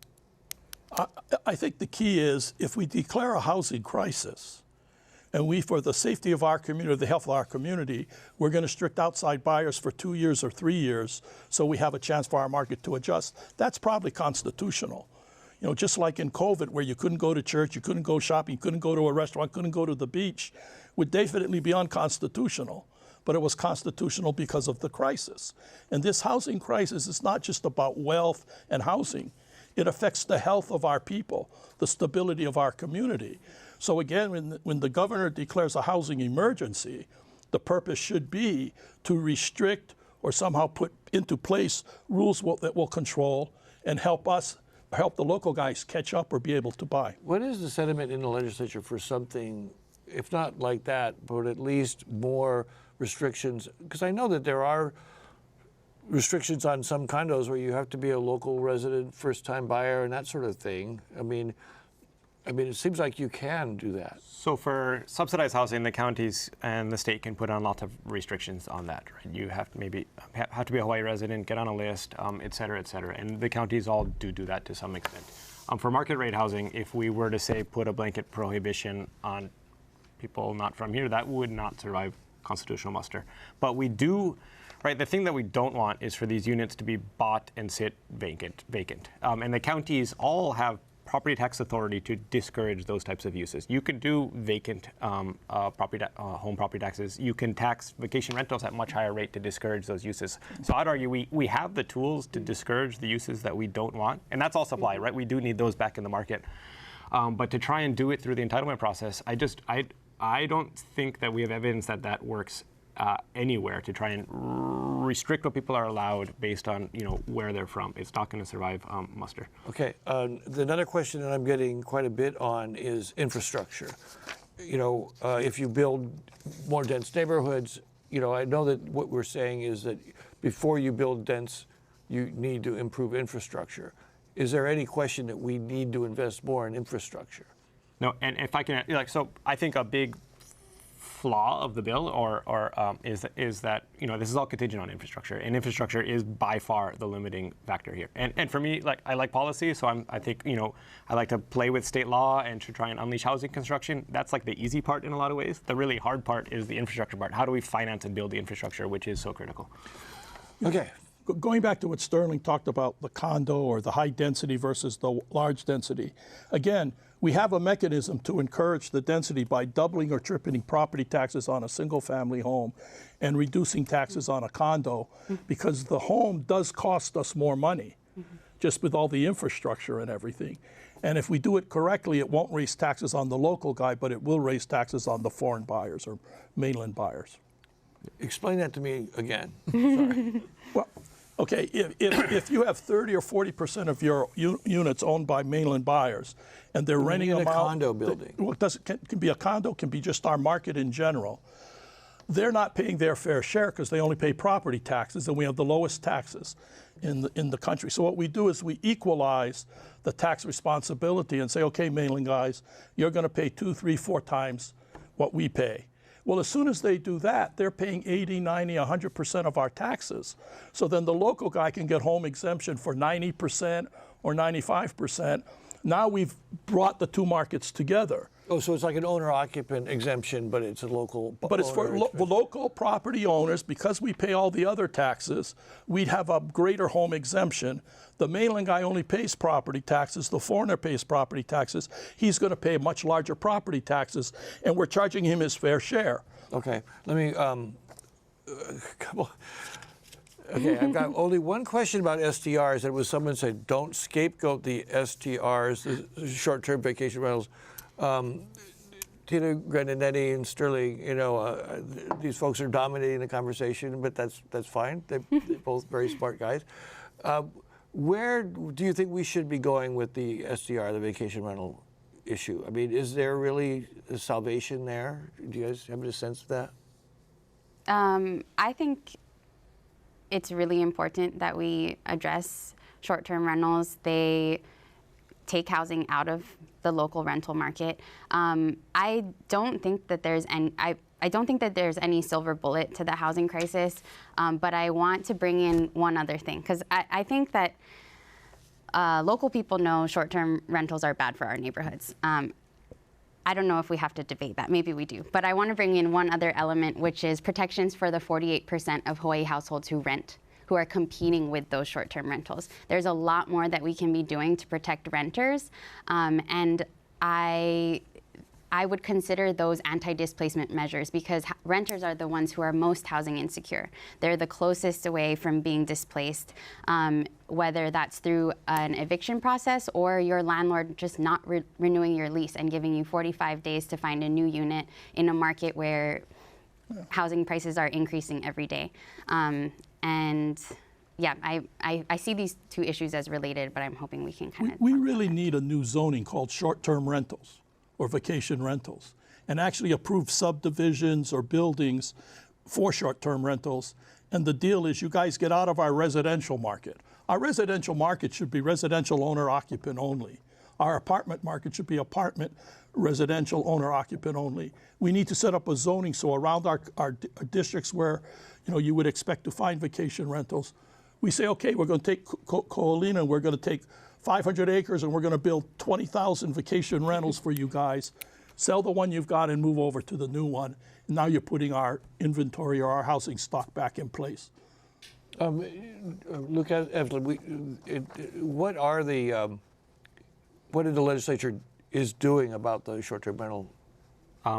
I think the key is if we declare a housing crisis, and we, for the safety of our community, the health of our community, we're going to restrict outside buyers for 2 years or 3 years so we have a chance for our market to adjust. That's probably constitutional. You know, just like in COVID, where you couldn't go to church, you couldn't go shopping, you couldn't go to a restaurant, couldn't go to the beach, would definitely be unconstitutional. But it was constitutional because of the crisis. And this housing crisis is not just about wealth and housing. It affects the health of our people, the stability of our community. So again, when the governor declares a housing emergency, the purpose should be to restrict or somehow put into place rules that will control and help the local guys catch up or be able to buy. What is the sentiment in the legislature for something, if not like that, but at least more restrictions? Because I know that there are restrictions on some condos where you have to be a local resident, first-time buyer, and that sort of thing. I mean, it seems like you can do that. So for subsidized housing, the counties and the state can put on lots of restrictions on that. Right? You have to maybe have to be a Hawaii resident, get on a list, et cetera, et cetera. And the counties all do that to some extent. For market rate housing, if we were to say put a blanket prohibition on people not from here, that would not survive constitutional muster. But we do, right, the thing that we don't want is for these units to be bought and sit vacant. And the counties all have property tax authority to discourage those types of uses. You could do vacant home property taxes. You can tax vacation rentals at much higher rate to discourage those uses. So I'd argue we have the tools to discourage the uses that we don't want, and that's all supply, right? We do need those back in the market. But to try and do it through the entitlement process, I don't think that we have evidence that works anywhere to try and restrict what people are allowed based on where they're from. It's not going to survive muster. Okay. Another question that I'm getting quite a bit on is infrastructure. If you build more dense neighborhoods, I know that what we're saying is that before you build dense, you need to improve infrastructure. Is there any question that we need to invest more in infrastructure? No, and if I can, so I think a big flaw of the bill is that this is all contingent on infrastructure, and infrastructure is by far the limiting factor here. And for me, I like policy, so I think I like to play with state law and to try and unleash housing construction. That's like the easy part in a lot of ways. The really hard part is the infrastructure part. How do we finance and build the infrastructure, which is so critical? Okay. Going back to what Sterling talked about, the condo or the high density versus the large density. Again, we have a mechanism to encourage the density by doubling or tripling property taxes on a single family home and reducing taxes on a condo, because the home does cost us more money, just with all the infrastructure and everything. And if we do it correctly, it won't raise taxes on the local guy, but it will raise taxes on the foreign buyers or mainland buyers. Explain that to me again. Sorry. Well, okay, if you have 30 or 40% of your units owned by mainland buyers, and they're renting them out. In a condo building. Well, it can be a condo, can be just our market in general. They're not paying their fair share because they only pay property taxes, and we have the lowest taxes in the country. So what we do is we equalize the tax responsibility and say, okay, mainland guys, you're going to pay 2, 3, 4 times what we pay. Well, as soon as they do that, they're paying 80, 90, 100% of our taxes. So then the local guy can get home exemption for 90% or 95%. Now we've brought the two markets together. Oh, so it's like an owner-occupant exemption, but it's a local. But it's for local property owners. Because we pay all the other taxes, we'd have a greater home exemption. The mainland guy only pays property taxes. The foreigner pays property taxes. He's going to pay much larger property taxes, and we're charging him his fair share. Okay, let me. Okay, I've got only one question about STRs. It was someone said, don't scapegoat the STRs, the short-term vacation rentals. Tina Grandinetti and Sterling, these folks are dominating the conversation, but that's fine. They're both very smart guys. Where do you think we should be going with the STR, the vacation rental issue? I mean, is there really a salvation there? Do you guys have a sense of that? I think it's really important that we address short-term rentals. They take housing out of the local rental market. I don't think that there's any silver bullet to the housing crisis, but I want to bring in one other thing, because I think that local people know short-term rentals are bad for our neighborhoods. I don't know if we have to debate that. Maybe we do. But I want to bring in one other element, which is protections for the 48% of Hawaii households who rent who are competing with those short-term rentals. There's a lot more that we can be doing to protect renters, and I would consider those anti-displacement measures because renters are the ones who are most housing insecure. They're the closest away from being displaced, whether that's through an eviction process or your landlord just not renewing your lease and giving you 45 days to find a new unit in a market where housing prices are increasing every day. And yeah, I see these two issues as related, but I'm hoping we can kind of... We really need a new zoning called short-term rentals or vacation rentals, and actually approve subdivisions or buildings for short-term rentals. And the deal is you guys get out of our residential market. Our residential market should be residential owner-occupant only. Our apartment market should be apartment residential owner-occupant only. We need to set up a zoning so around our districts where you would expect to find vacation rentals, we say, okay, we're going to take Ko'olina, we're going to take 500 acres and we're going to build 20,000 vacation rentals for you guys. Sell the one you've got and move over to the new one. And now you're putting our inventory or our housing stock back in place. Look at Evslin. What is the legislature is doing about the short-term rental?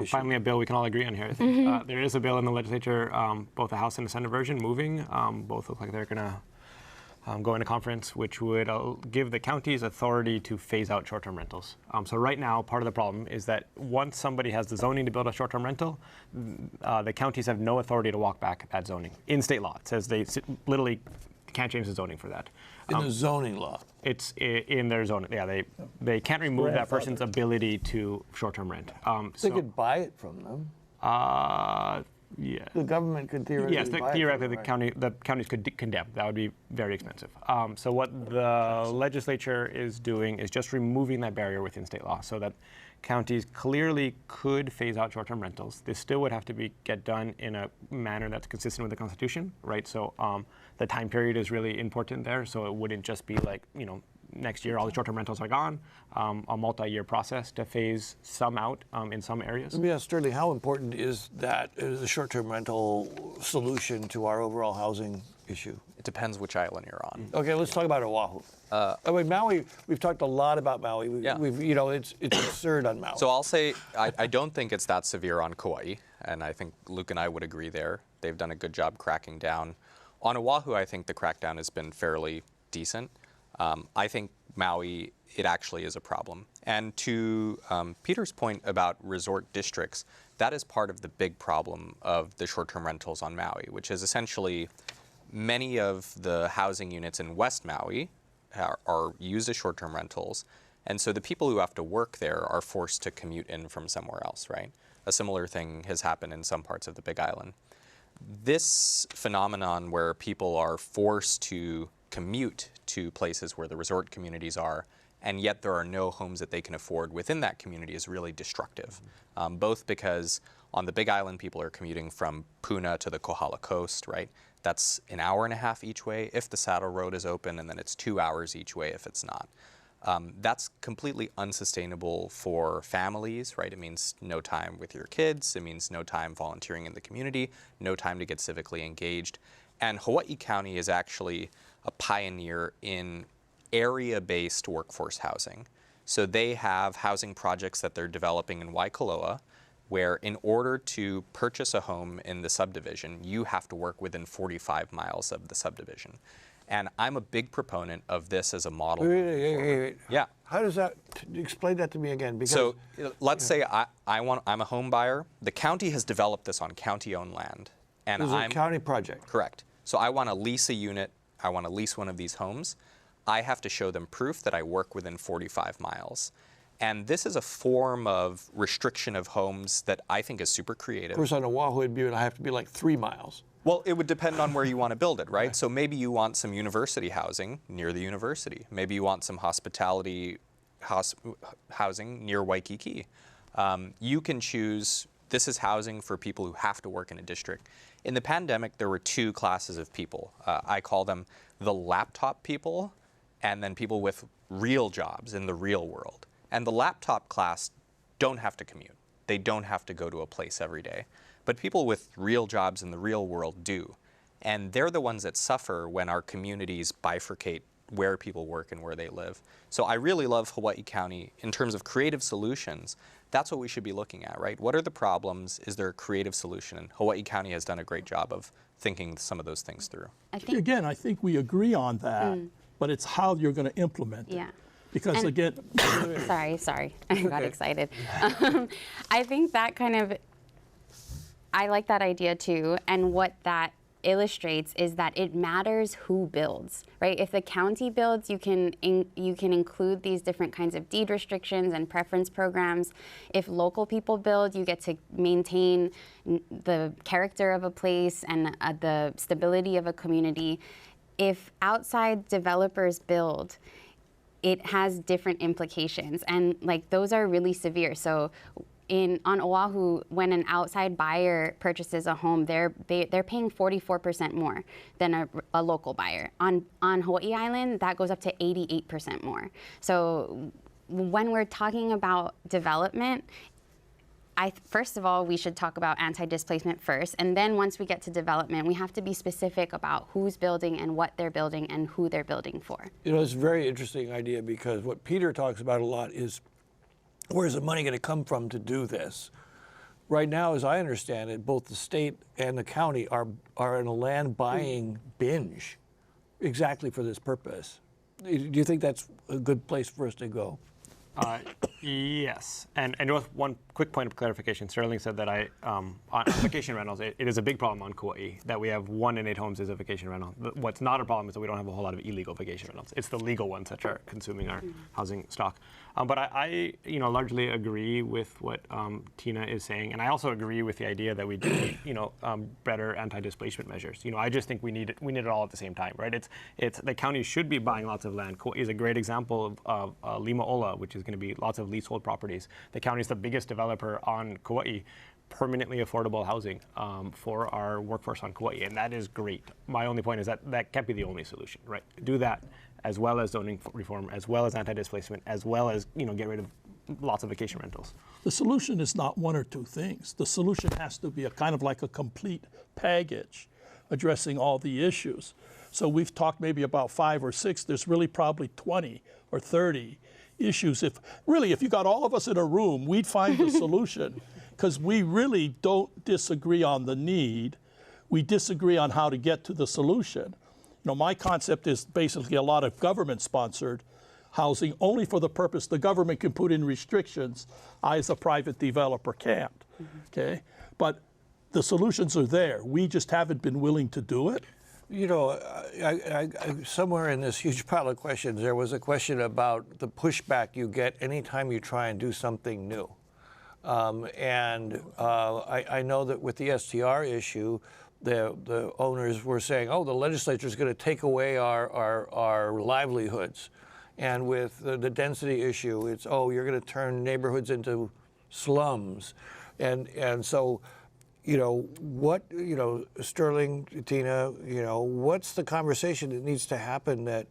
Finally, a bill we can all agree on here. I think there is a bill in the legislature, both the House and the Senate version, moving. Both look like they're going to go into conference, which would give the counties authority to phase out short-term rentals. So right now, part of the problem is that once somebody has the zoning to build a short-term rental, the counties have no authority to walk back that zoning. In state law, it says they literally can't change the zoning for that. In the zoning law? It's in their zoning. Yeah, they can't remove that person's ability to short-term rent. They could buy it from them. Yeah. The government could theoretically yes, buy theoretically, it from them, the counties could condemn. That would be very expensive. So what the legislature is doing is just removing that barrier within state law so that counties clearly could phase out short-term rentals. This still would have to get done in a manner that's consistent with the Constitution, right? So the time period is really important there. So it wouldn't just be like, next year all the short-term rentals are gone, a multi-year process to phase some out in some areas. Let me ask Sterling, how important is the short-term rental solution to our overall housing issue? It depends which island you're on. Okay, let's talk about Oahu. Maui, we've talked a lot about Maui. It's absurd on Maui. So I'll say I don't think it's that severe on Kauai, and I think Luke and I would agree there. They've done a good job cracking down. On Oahu, I think the crackdown has been fairly decent. I think Maui, it actually is a problem. And to Peter's point about resort districts, that is part of the big problem of the short-term rentals on Maui, which is essentially many of the housing units in West Maui are used as short-term rentals. And so the people who have to work there are forced to commute in from somewhere else, right? A similar thing has happened in some parts of the Big Island. This phenomenon where people are forced to commute to places where the resort communities are, and yet there are no homes that they can afford within that community is really destructive. Both because on the Big Island, people are commuting from Puna to the Kohala coast, right? That's an hour and a half each way if the saddle road is open, and then it's 2 hours each way if it's not. That's completely unsustainable for families, right? It means no time with your kids. It means no time volunteering in the community, no time to get civically engaged. And Hawaii County is actually a pioneer in area-based workforce housing. So they have housing projects that they're developing in Waikoloa, where in order to purchase a home in the subdivision, you have to work within 45 miles of the subdivision. And I'm a big proponent of this as a model. Wait. Yeah. How does that, explain that to me again? Because, so let's say I'm a home buyer. The county has developed this on county-owned land. And this is a county project. Correct. So I want to lease a unit. I want to lease one of these homes. I have to show them proof that I work within 45 miles. And this is a form of restriction of homes that I think is super creative. Of course, on Oahu, it would have to be like 3 miles. Well, it would depend on where you want to build it, right? So maybe you want some university housing near the university. Maybe you want some hospitality housing near Waikiki. You can choose, this is housing for people who have to work in a district. In the pandemic, there were 2 classes of people. I call them the laptop people and then people with real jobs in the real world. And the laptop class don't have to commute. They don't have to go to a place every day. But people with real jobs in the real world do. And they're the ones that suffer when our communities bifurcate where people work and where they live. So I really love Hawaii County in terms of creative solutions. That's what we should be looking at, right? What are the problems? Is there a creative solution? And Hawaii County has done a great job of thinking some of those things through. I think, Again, I think we agree on that, but it's how you're going to implement it. yeah. Because And- again, Sorry, I got excited. I think that kind of, I like that idea too. And what that illustrates is that it matters who builds, right? If the county builds, you can include these different kinds of deed restrictions and preference programs. If local people build, you get to maintain the character of a place and the stability of a community. If outside developers build, it has different implications, and like those are really severe. So on Oahu, when an outside buyer purchases a home, they're paying 44% more than a local buyer. On Hawaii Island, that goes up to 88% more. So when we're talking about development, first of all, we should talk about anti-displacement first, and then once we get to development, we have to be specific about who's building and what they're building and who they're building for. You know, it's a very interesting idea, because what Peter talks about a lot is, where's the money going to come from to do this? Right now, as I understand it, both the state and the county are in a land buying binge exactly for this purpose. Do you think that's a good place for us to go? Yes, and one quick point of clarification. Sterling said that on vacation rentals, it is a big problem on Kauai that we have 1 in 8 homes is a vacation rental. What's not a problem is that we don't have a whole lot of illegal vacation rentals. It's the legal ones that are consuming our housing stock. But I largely agree with what Tina is saying, and I also agree with the idea that we do need better anti-displacement measures. I just think we need it all at the same time, right? It's the county should be buying lots of land. Kauai is a great example of Limaola, which is going to be lots of leasehold properties. The county is the biggest developer on Kauai, permanently affordable housing for our workforce on Kauai, and that is great. My only point is that can't be the only solution, right? Do that as well as zoning reform, as well as anti-displacement, as well as get rid of lots of vacation rentals. the solution is not one or two things. The solution has to be a kind of like a complete package addressing all the issues. So we've talked maybe about 5 or 6. There's really probably 20 or 30 issues. If you got all of us in a room, we'd find a solution, because we really don't disagree on the need. We disagree on how to get to the solution. My concept is basically a lot of government-sponsored housing only for the purpose the government can put in restrictions. I, as a private developer, can't. Okay, but the solutions are there. We just haven't been willing to do it. Somewhere in this huge pile of questions, there was a question about the pushback you get anytime you try and do something new. I know that with the STR issue, the owners were saying, oh, the legislature is going to take away our livelihoods. And with the density issue, it's, oh, you're going to turn neighborhoods into slums. And so, Sterling, Tina, what's the conversation that needs to happen that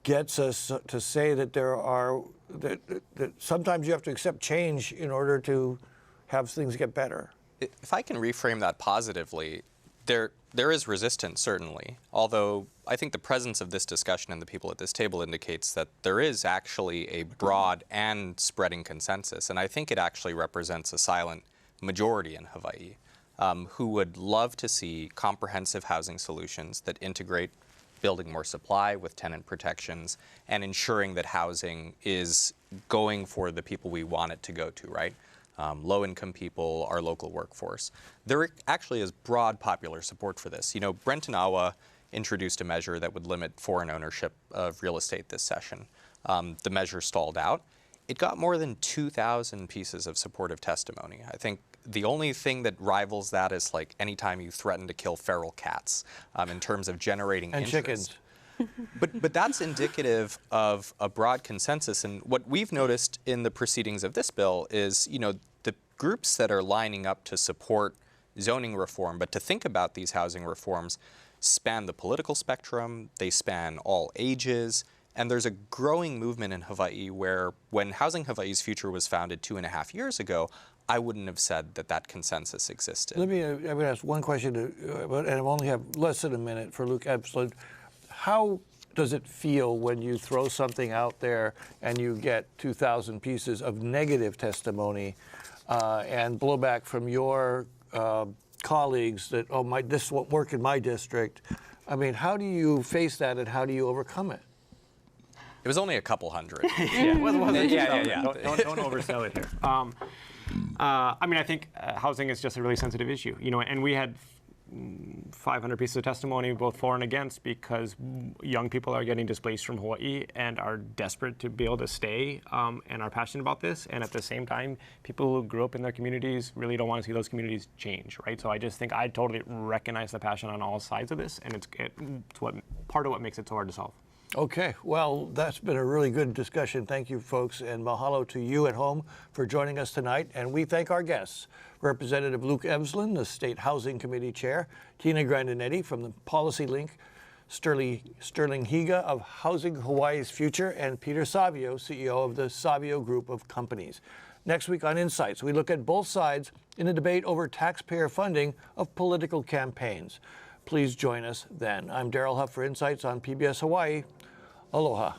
gets us to say that that sometimes you have to accept change in order to have things get better? If I can reframe that positively, there is resistance, certainly, although I think the presence of this discussion and the people at this table indicates that there is actually a broad and spreading consensus, and I think it actually represents a silent majority in Hawaii who would love to see comprehensive housing solutions that integrate building more supply with tenant protections and ensuring that housing is going for the people we want it to go to, right? Low-income people, our local workforce. There actually is broad popular support for this. Brenton Awa introduced a measure that would limit foreign ownership of real estate this session. The measure stalled out. It got more than 2,000 pieces of supportive testimony. I think the only thing that rivals that is like anytime you threaten to kill feral cats in terms of generating interest. And chickens. But that's indicative of a broad consensus. And what we've noticed in the proceedings of this bill is, the groups that are lining up to support zoning reform, but to think about these housing reforms, span the political spectrum, they span all ages, and there's a growing movement in Hawaii where when Housing Hawaii's Future was founded 2.5 years ago, I wouldn't have said that that consensus existed. I'm going to ask one question, and I only have less than a minute for Luke Evslin. How does it feel when you throw something out there and you get 2,000 pieces of negative testimony and blowback from your colleagues that, oh, this won't work in my district? I mean, how do you face that and how do you overcome it? It was only a couple hundred. Yeah. Don't oversell it here. I mean, I think housing is just a really sensitive issue, and we had 500 pieces of testimony, both for and against, because young people are getting displaced from Hawaii and are desperate to be able to stay and are passionate about this. And at the same time, people who grew up in their communities really don't want to see those communities change, right? So I just think I totally recognize the passion on all sides of this, and it's part of what makes it so hard to solve. Okay, well, that's been a really good discussion. Thank you, folks, and mahalo to you at home for joining us tonight. And we thank our guests, Representative Luke Evslin, the State Housing Committee Chair, Tina Grandinetti from the PolicyLink, Sterling Higa of Housing Hawaii's Future, and Peter Savio, CEO of the Savio Group of Companies. Next week on Insights, we look at both sides in a debate over taxpayer funding of political campaigns. Please join us then. I'm Daryl Huff for Insights on PBS Hawaii. Aloha.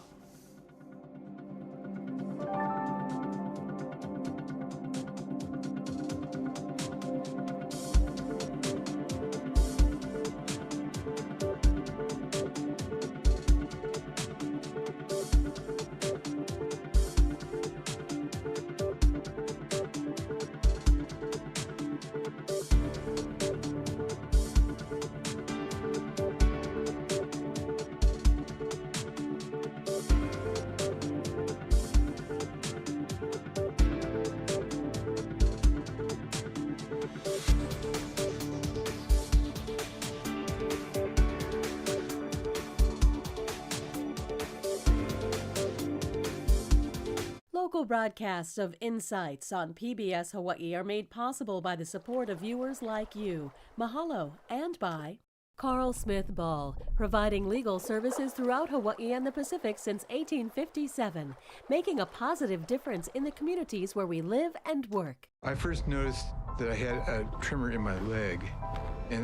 Local broadcasts of Insights on PBS Hawaii are made possible by the support of viewers like you. Mahalo, and by Carl Smith Ball, providing legal services throughout Hawaii and the Pacific since 1857, making a positive difference in the communities where we live and work. I first noticed that I had a tremor in my leg, and